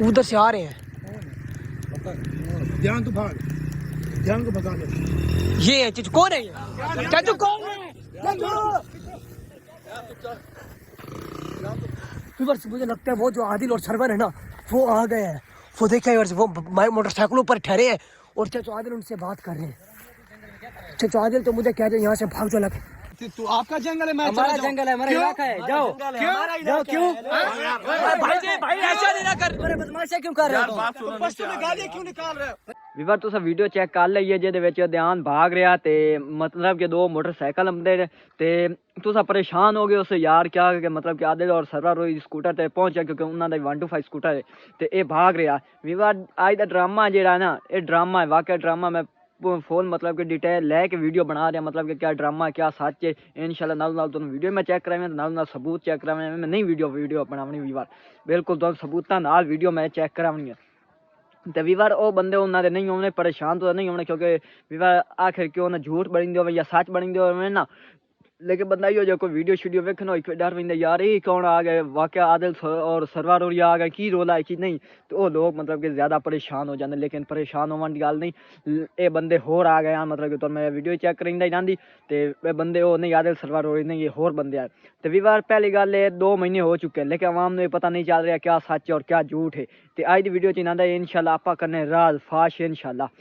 उधर से आ रहे हैं। ध्यान तो भाग, ध्यान को भगा ले। ये है चीज, कौन है ये? चाचू कौन है? व्यूअर्स मुझे लगता है वो जो आदिल और सरवर है ना वो आ गए हैं। वो देखा व्यूअर्स, वो मोटरसाइकिलों पर ठहरे हैं और चाचू आदिल उनसे बात कर रहे हैं। चाचू आदिल तो मुझे कह रहे हैं यहाँ से भाग जो लग। तू आपका जंगल है, मैं हमारा जंगल है, हमारा इलाका है, जाओ। जाओ क्यों? भाई ऐसा नहीं ना कर, बदमाशी क्यों कर रहे हो? गाली क्यों निकाल रहे हो? ਵੀਰ ਤੁਸੀਂ ਵੀਡੀਓ ਚੈੱਕ ਕਰ ਲਈਏ ਜਿਹਦੇ ਵਿੱਚ ਧਿਆਨ ਭਾਗ ਰਿਹਾ ਤੇ ਮਤਲਬ ਕਿ ਦੋ ਮੋਟਰਸਾਈਕਲ ਆਉਂਦੇ ਨੇ ਤੇ ਤੁਸੀਂ ਪਰੇਸ਼ਾਨ ਹੋ ਗਏ ਉਸ ਯਾਰ ਕਿਆ ਕਿ ਮਤਲਬ ਕਿ ਆਦੇ ਔਰ ਸਰਵਰ ਰੋਈ ਸਕੂਟਰ ਤੇ ਪਹੁੰਚਿਆ ਕਿਉਂਕਿ ਉਹਨਾਂ ਦਾ 125 ਸਕੂਟਰ ਹੈ ਤੇ ਇਹ ਭਾਗ ਰਿਹਾ। ਵੀਰ ਅੱਜ ਦਾ ਡਰਾਮਾ ਜਿਹੜਾ ਨਾ ਇਹ ਡਰਾਮਾ ਹੈ, ਵਾਕਿਆ ਡਰਾਮਾ। ਮੈਂ ਫੋਨ मतलब कि डिटेल लैके वीडियो बना रहा मतलब कि क्या ड्रामा क्या सच है। इंशाल्लाह नाल तुम वीडियो में चेक करावें, नाल सबूत चेक करावें। मैं नहीं वीडियो बनावनी वीवार, बिल्कुल तुम सबूतां नाल वीडियो मैं चेक करावनी है। तो वीवार वो बंदे उन्होंने नहीं होने, परेशान तो नहीं होने क्योंकि वीवार आखिर क्यों ना झूठ बनी दो या सच बनी दो ना, लेकिन बंदा यो जो कोई वीडियो शीडियो वेखना हो डर पैंदा यार ये कौन आ गए, वाकया आदिल और सरवर और आ गए की रोला है कि नहीं। तो वो लोग मतलब कि ज़्यादा परेशान हो जाते, लेकिन परेशान होने की गल नहीं। ये बंदे होर आ गए मतलब कि तो मैं वीडियो चेक करेंदा ही जाती तो ये बंदे वो नहीं आदिल सरवर और नहीं, ये होर बंदे आए। तो वीवार पहली गल 2 महीने हो चुके हैं लेकिन आवाम ने पता नहीं चल रहा क्या सच है और क्या झूठ है। तो अज की वीडियो च इन्हों इंशाल्लाह आपा करने राज फाश इंशाल्लाह।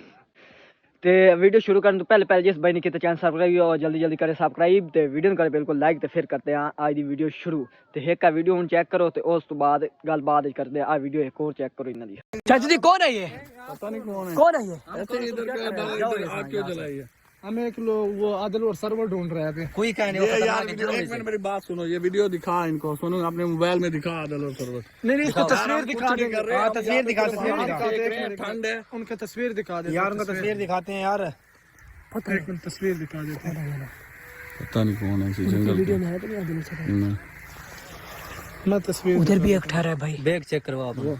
तो वीडियो शुरू करने तो पहले जिस भाई ने किया चैनल सब्सक्राइब और जल्दी करे सब्सक्राइब तो वीडियो करे बिल्कुल लाइक तो फिर करते हैं आज की वीडियो शुरू। तो एक वीडियो हूँ चेक करो तो उस तो बाद गलबात करते हैं। वीडियो एक और चेक करो इन्हों की। चाचू जी कौन है ये? पता नहीं कौन है, कौन है ये? ऐसे इधर आग क्यों जलाई है? हम एक लोग वो आदिल और सरवर ढूंढ रहे थे। कोई कह नहीं, ये यार एक मिनट मेरी बात सुनो, ये वीडियो दिखा इनको, सुनो अपने मोबाइल में दिखा आदिल और सरवर। नहीं इसको तस्वीर दिखा दे, तस्वीर दिखा, ठंड है उनका तस्वीर दिखा दे यार, उनका तस्वीर दिखाते हैं यार। पता नहीं तस्वीर दिखा देते हैं, पता नहीं कौन है जंगल वीडियो में है तो नहीं आदिल सरवर। मैं तस्वीर उधर भी एक ठहरा है भाई, बैग चेक करवाओ।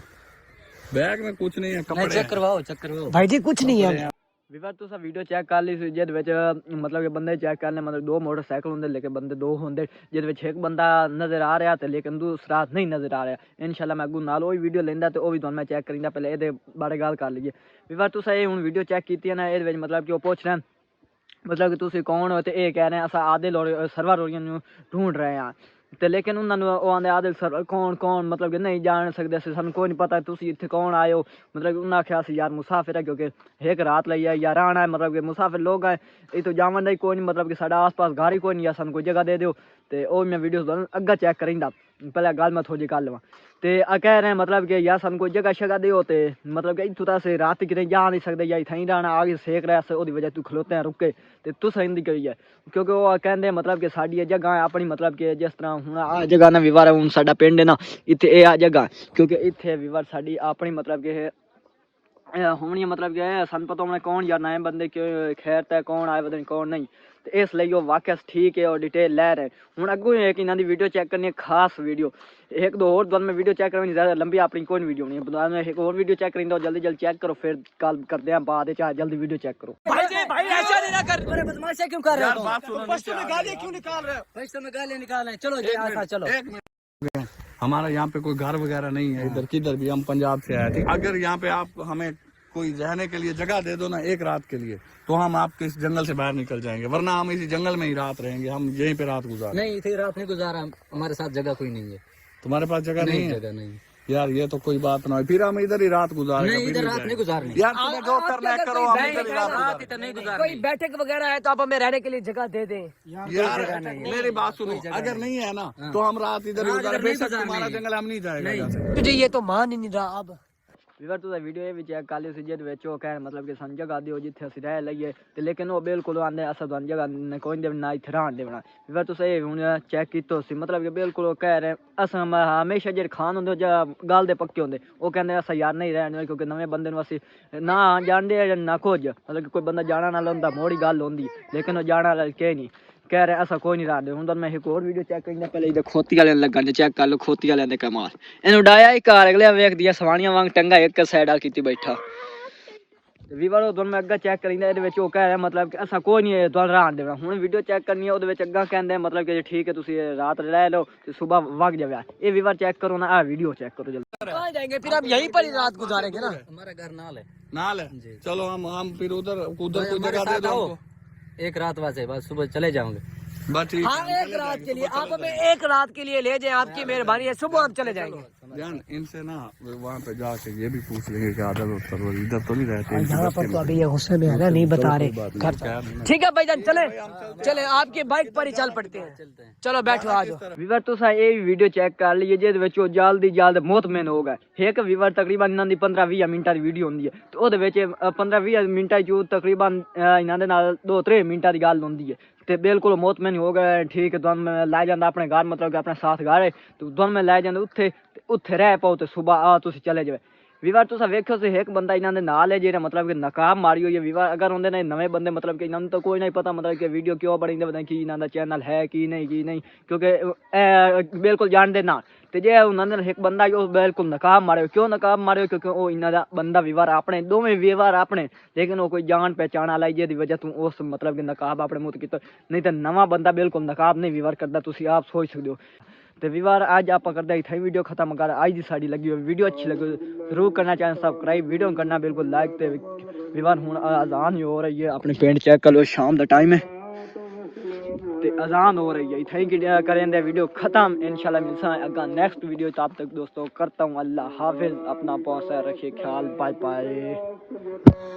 बैग में कुछ नहीं है, कपड़े चेक करवाओ भाई जी कुछ नहीं है। ਵੀਰ ਤੁਸੀਂ ਵੀਡੀਓ ਚੈੱਕ ਕਰ ਲਈ ਸੀ ਜਿਹਦੇ ਵਿੱਚ ਮਤਲਬ ਕਿ ਬੰਦੇ ਚੈੱਕ ਕਰਨੇ ਮਤਲਬ 2 ਮੋਟਰਸਾਈਕਲ ਹੁੰਦੇ ਲੇਕਿਨ ਬੰਦੇ 2 ਹੁੰਦੇ ਜਿਹਦੇ ਵਿੱਚ ਇੱਕ ਬੰਦਾ ਨਜ਼ਰ ਆ ਰਿਹਾ ਤੇ ਲੇਕਿਨ ਦੂਸਰਾ ਨਹੀਂ ਨਜ਼ਰ ਆ ਰਿਹਾ। ਇਨਸ਼ਾਅੱਲਾ ਮੈਂ ਅੱਗੋਂ ਨਾਲ ਉਹ ਵੀਡੀਓ ਲੈਂਦਾ ਤੇ ਉਹ ਵੀ ਤੁਹਾਨੂੰ ਮੈਂ ਚੈੱਕ ਕਰਿੰਦਾ। ਪਹਿਲੇ ਇਹਦੇ ਬਾਰੇ ਗੱਲ ਕਰ ਲਈਏ। ਵੀਰ ਤੁਸੀਂ ਇਹ ਹੁਣ ਵੀਡੀਓ ਚੈੱਕ ਕੀਤੀ ਹੈ ਨਾ, ਇਹਦੇ ਵਿੱਚ ਮਤਲਬ ਕਿ ਉਹ ਪੁੱਛ ਰਹੇ मतलब कि तुसी कौन हो तो ये कह रहे हैं असा आदिल और सरवर होरियां ढूंढ रहे हैं तो लेकिन उन्होंने वो आंदे आदिल सरवर कौन मतलब कि नहीं जान सकते सानू कोई नहीं पता तुसी इत्थे कौन आए हो। मतलब कि उन्हें आख्या यार मुसाफिर है क्योंकि एक रात लई है या रहना है मतलब कि मुसाफिर लोग हैं इतो जावन दा कोई नहीं मतलब कि साडा आस पास घर ही कोई नहीं है, सानू कोई जगह दे दो। तो वो मैं वीडियो अग्गा चेक करिंदा, पहले गल मैं थोड़ी कर लवां। तो कह रहे हैं मतलब कि यार सानू कोई जगह शगह दो तो मतलब कि इतों तो अस रात कितें जा नहीं सकते या इत्थें ही रहना आगे सेक रहा वो वजह तू खलोते हैं रुके तो तुस इंदी करी है क्योंकि वो कहते मतलब कि साड़ी जगह है अपनी मतलब कि जिस तरह हूँ आ जगह ना विवार हूँ साडा पिंड है ना इत्थे ये आ जगह क्योंकि इत्थे विवार साड़ी अपनी मतलब कि होनी मतलब कि सन पता होना कौन यार नए बंदे क्यों खैर तय कौन आए पता नहीं कौन नहीं। तो इसलिए वो वाकई ठीक है और डिटेल लै रहे हूँ अगों एक इन्हों की वीडियो चेक करनी है खास वीडियो एक दो और मैं वीडियो चेक करनी ज़्यादा लंबी अपनी कोई वीडियो नहीं है एक और वीडियो चेक करेंगे जल्दी चेक करो फिर गल करते हैं बाद चाहे जल्दी वीडियो चेक करो। भाई ऐसा नहीं ना कर, बदमाशी क्यों कर रहे हो? गाली क्यों निकाल रहे हो? पैसों में गालियां निकाल रहे हैं। चलो जी आसा चलो। हमारा यहाँ पे कोई घर वगैरह नहीं है, इधर किधर भी हम पंजाब से आए थे। अगर यहाँ पे आप हमें कोई रहने के लिए जगह दे दो ना एक रात के लिए तो हम आपके इस जंगल से बाहर निकल जाएंगे, वरना हम इसी जंगल में ही रात रहेंगे, हम यहीं पे रात गुजार। नहीं इतनी रात नहीं गुजारा, हमारे साथ जगह कोई नहीं है। तुम्हारे पास जगह नहीं है? जगह नहीं यार ये तो कोई बात ना हो, फिर हम इधर ही रात गुजारेंगे। नहीं इधर रात नहीं गुजारनी यार तुम्हें जो करना है करो, हम इधर ही रात गुजारेंगे। नहीं गुजारनी। कोई बैठक वगैरह है तो आप हमें रहने के लिए जगह दे दें। यार मेरी बात सुनो, अगर नहीं है ना तो हम रात इधर ही गुजारे, बेशक तुम्हारा जंगल हम नहीं जाएगा। जी ये तो मान ही नहीं रहा अब। ਵੀਰ ਤੁਸੀਂ ਵੀਡੀਓ ਇਹ ਵੀ ਚੈੱਕ ਕਰ ਲਿਓ ਸੀ ਜਿਹਦੇ ਵਿੱਚ ਉਹ ਕਹਿਣ ਮਤਲਬ ਕਿ ਸਾਨੂੰ ਜਗ੍ਹਾ ਦਿਓ ਜਿੱਥੇ ਅਸੀਂ ਰਹਿ ਲਈਏ ਤੇ ਲੇਕਿਨ ਉਹ ਬਿਲਕੁਲ ਆਂਦੇ ਅਸਾਂ ਤੁਹਾਨੂੰ ਜਗ੍ਹਾ ਕੋਈ ਨਹੀਂ ਦੇਣਾ ਇੱਥੇ ਰਹਿਣ ਦੇਣਾ। ਵੀਰ ਤੁਸੀਂ ਇਹ ਹੁਣ ਚੈੱਕ ਕੀਤਾ ਸੀ मतलब कि बिल्कुल ਉਹ ਕਹਿ ਰਹੇ ਅਸਾਂ ਹਮੇਸ਼ਾ ਜਿਹੜੇ ਖਾਨ ਹੁੰਦੇ ਜਾਂ ਗੱਲ ਦੇ ਪੱਕੇ ਹੁੰਦੇ ਉਹ ਕਹਿੰਦੇ ਅਸਾਂ ਯਾਰ ਨਹੀਂ ਰਹਿਣ ਕਿਉਂਕਿ ਨਵੇਂ ਬੰਦੇ ਨੂੰ ਅਸੀਂ ਨਾ ਜਾਣਦੇ ਨਾ ਕੁਝ मतलब कि कोई बंदा जाना ना ਹੁੰਦਾ ਮੋੜੀ ਗੱਲ ਹੁੰਦੀ लेकिन ਉਹ ਜਾਣਾ ਵਾਲਾ ਕਿ नहीं कह रहे ऐसा कोई नहीं रहा हूँ मैं एक और वीडियो चेक करेंगे पहले इधर खोती वाले लगा चेक कर लो खोती वाले दे कमाल इन उड़ाया ही कार अगले वेख दिया सवानियां वांग टंगा एक साइड आ की बैठा ਵੀਵਰ ਉਹ ਦੋਨੋਂ ਅੱਗਾ ਚੈੱਕ ਕਰੀਂਦਾ ਇਹਦੇ ਵਿੱਚ ਉਹ ਕਹਿ ਰਿਹਾ ਮਤਲਬ ਕਿ ਅਸਾਂ ਕੋਈ ਨਹੀਂ ਤੁਹਾਨੂੰ ਰਾਣ ਦੇਣਾ ਹੁਣ ਵੀਡੀਓ ਚੈੱਕ ਕਰਨੀ ਹੈ ਉਹਦੇ ਵਿੱਚ ਅੱਗਾ ਕਹਿੰਦੇ ਮਤਲਬ ਕਿ ਠੀਕ ਹੈ ਤੁਸੀਂ ਰਾਤ ਰਹਿ ਲਓ ਤੇ ਸਵੇਰ ਵਗ ਜਾਵੇ ਇਹ ਵੀਵਰ ਚੈੱਕ ਕਰੋ ਨਾ ਆ ਵੀਡੀਓ चेक करो जल्दी कहाँ जाएंगे फिर आप यहीं पर ही रात गुजारेंगे ना हमारा घर नाल है चलो हम फिर उधर कोई जगह दे दो हमको। एक रात वैसे बस सुबह चले जाओगे बस ठीक हाँ एक रात के लिए आप हमें एक रात के लिए ले जाए आपकी मेहरबानी है सुबह हम चले जाएंगे जान इनसे ना वहाँ पे जाके ये भी पूछ लेंगे कि आदल और सरवर इधर तो नहीं रहते यहाँ पर तो अभी ये गुस्से में है ना नहीं बता रहे ठीक है भाईजान चले चले आपकी बाइक पर ही चल पड़ते हैं चलो बैठो आ जाओ ਵੀਵਰ ਤੁਸੀਂ ਇਹ ਵੀਡੀਓ ਚੈੱਕ ਕਰ ਲਈ ਜਿਹਦੇ ਵਿੱਚ ਉਹ ਜਲਦੀ ਜਲਦ ਮੌਤਮੈਨ ਹੋ ਗਏ ਇੱਕ ਵੀਵਰ ਤਕਰੀਬਨ ਇਹਨਾਂ ਦੀ 15-20 ਮਿੰਟਾਂ ਦੀ ਵੀਡੀਓ ਹੁੰਦੀ ਹੈ ਤੇ ਉਹਦੇ ਵਿੱਚ 15-20 ਮਿੰਟਾਂ ਚ ਤਕਰੀਬਨ ਇਹਨਾਂ ਦੇ ਨਾਲ 2-3 ਮਿੰਟਾਂ ਦੀ ਗੱਲ ਹੁੰਦੀ ਹੈ ਤੇ ਬਿਲਕੁਲ ਮੌਤਮੈਨ ਹੋ ਗਏ ਠੀਕ ਤੁਹਾਨੂੰ ਮੈਂ ਲੈ ਜਾਂਦਾ ਆਪਣੇ ਘਰ ਮਤਲਬ ਕਿ ਆਪਣੇ ਸਾਥ ਘਰ ਤੇ ਤੁਹਾਨੂੰ ਮੈਂ ਲੈ ਜਾਂਦਾ ਉੱਥੇ ਰਹਿ ਪਾਓ ਤੇ ਸਵੇਰ ਆ ਤੁਸੀਂ ਚਲੇ ਜਾਵੇ ਵੀਵਰ ਤੁਸੀਂ ਵੇਖਿਓ ਸੀ ਇੱਕ ਬੰਦਾ ਇਹਨਾਂ ਦੇ ਨਾਲ ਹੈ ਜਿਹੜਾ ਮਤਲਬ ਕਿ ਨਕਾਬ ਮਾਰੀ ਹੋਈ ਹੈ ਵੀਵਰ ਅਗਰ ਹੁੰਦੇ ਨੇ ਨਵੇਂ ਬੰਦੇ ਮਤਲਬ ਕਿ ਇਹਨਾਂ ਨੂੰ ਤਾਂ ਕੋਈ ਨਹੀਂ ਪਤਾ ਮਤਲਬ ਕਿ ਵੀਡੀਓ ਕਿਉਂ ਬਣਾਉਂਦੇ ਪਤਾ ਕੀ ਇਹਨਾਂ ਦਾ ਚੈਨਲ ਹੈ ਕੀ ਨਹੀਂ ਕਿਉਂਕਿ ਬਿਲਕੁਲ ਜਾਣਦੇ ਨਾ ਤੇ ਜੇ ਉਹਨਾਂ ਨਾਲ ਇੱਕ ਬੰਦਾ ਉਹ ਬਿਲਕੁਲ ਨਕਾਬ ਮਾਰਿਓ ਕਿਉਂ ਨਕਾਬ ਮਾਰਿਓ ਕਿਉਂਕਿ ਉਹ ਇਹਨਾਂ ਦਾ ਬੰਦਾ ਵੀਵਰ ਆਪਣੇ ਦੋਵੇਂ ਵੀਵਰ ਆਪਣੇ ਲੇਕਿਨ ਉਹ ਕੋਈ ਜਾਣ ਪਹਿਚਾਣ ਵਾਲਾ ਜਿਹਦੀ ਵਜ੍ਹਾ ਤੋਂ ਉਸ ਮਤਲਬ ਕਿ ਨਕਾਬ ਆਪਣੇ ਮੂੰਹ ਤੇ ਕੀਤਾ ਨਹੀਂ ਤਾਂ ਨਵਾਂ ਬੰਦਾ ਬਿਲਕੁਲ ਨਕਾਬ ਨਹੀਂ ਵੀਵਰ ਕਰਦਾ ਤੁਸੀਂ ਆਪ ਸੋਚ ਸਕਦੇ ਹੋ ਤੇ ਵੀਵਰ ਅੱਜ ਆਪਾਂ ਕਰਦੇ ਇੱਥੇ ਵੀਡੀਓ ਖਤਮ ਕਰ ਅੱਜ ਦੀ ਸਾਡੀ ਲੱਗੀ ਹੋਈ ਵੀਡੀਓ ਅੱਛੀ ਲੱਗੀ ਜ਼ਰੂਰ ਕਰਨਾ ਚਾਹੇ ਸਬਸਕ੍ਰਾਈਬ ਵੀਡੀਓ ਕਰਨਾ ਬਿਲਕੁਲ ਲਾਈਕ ਤੇ ਵੀਵਰ ਹੁਣ ਅਜ਼ਾਨ ਹੀ ਹੋ ਰਹੀ ਹੈ ਆਪਣੇ ਪਿੰਡ ਚੈੱਕ ਕਰ ਲਓ ਸ਼ਾਮ ਦਾ ਟਾਈਮ ਹੈ ਤੇ अजान हो रही है थैंक यू करेंगे वीडियो खत्म इंशाल्लाह मिलता है अगर नेक्स्ट वीडियो तब तक दोस्तों करता हूँ अल्लाह हाफिज अपना बहुत सारा रखिए ख्याल बाय बाय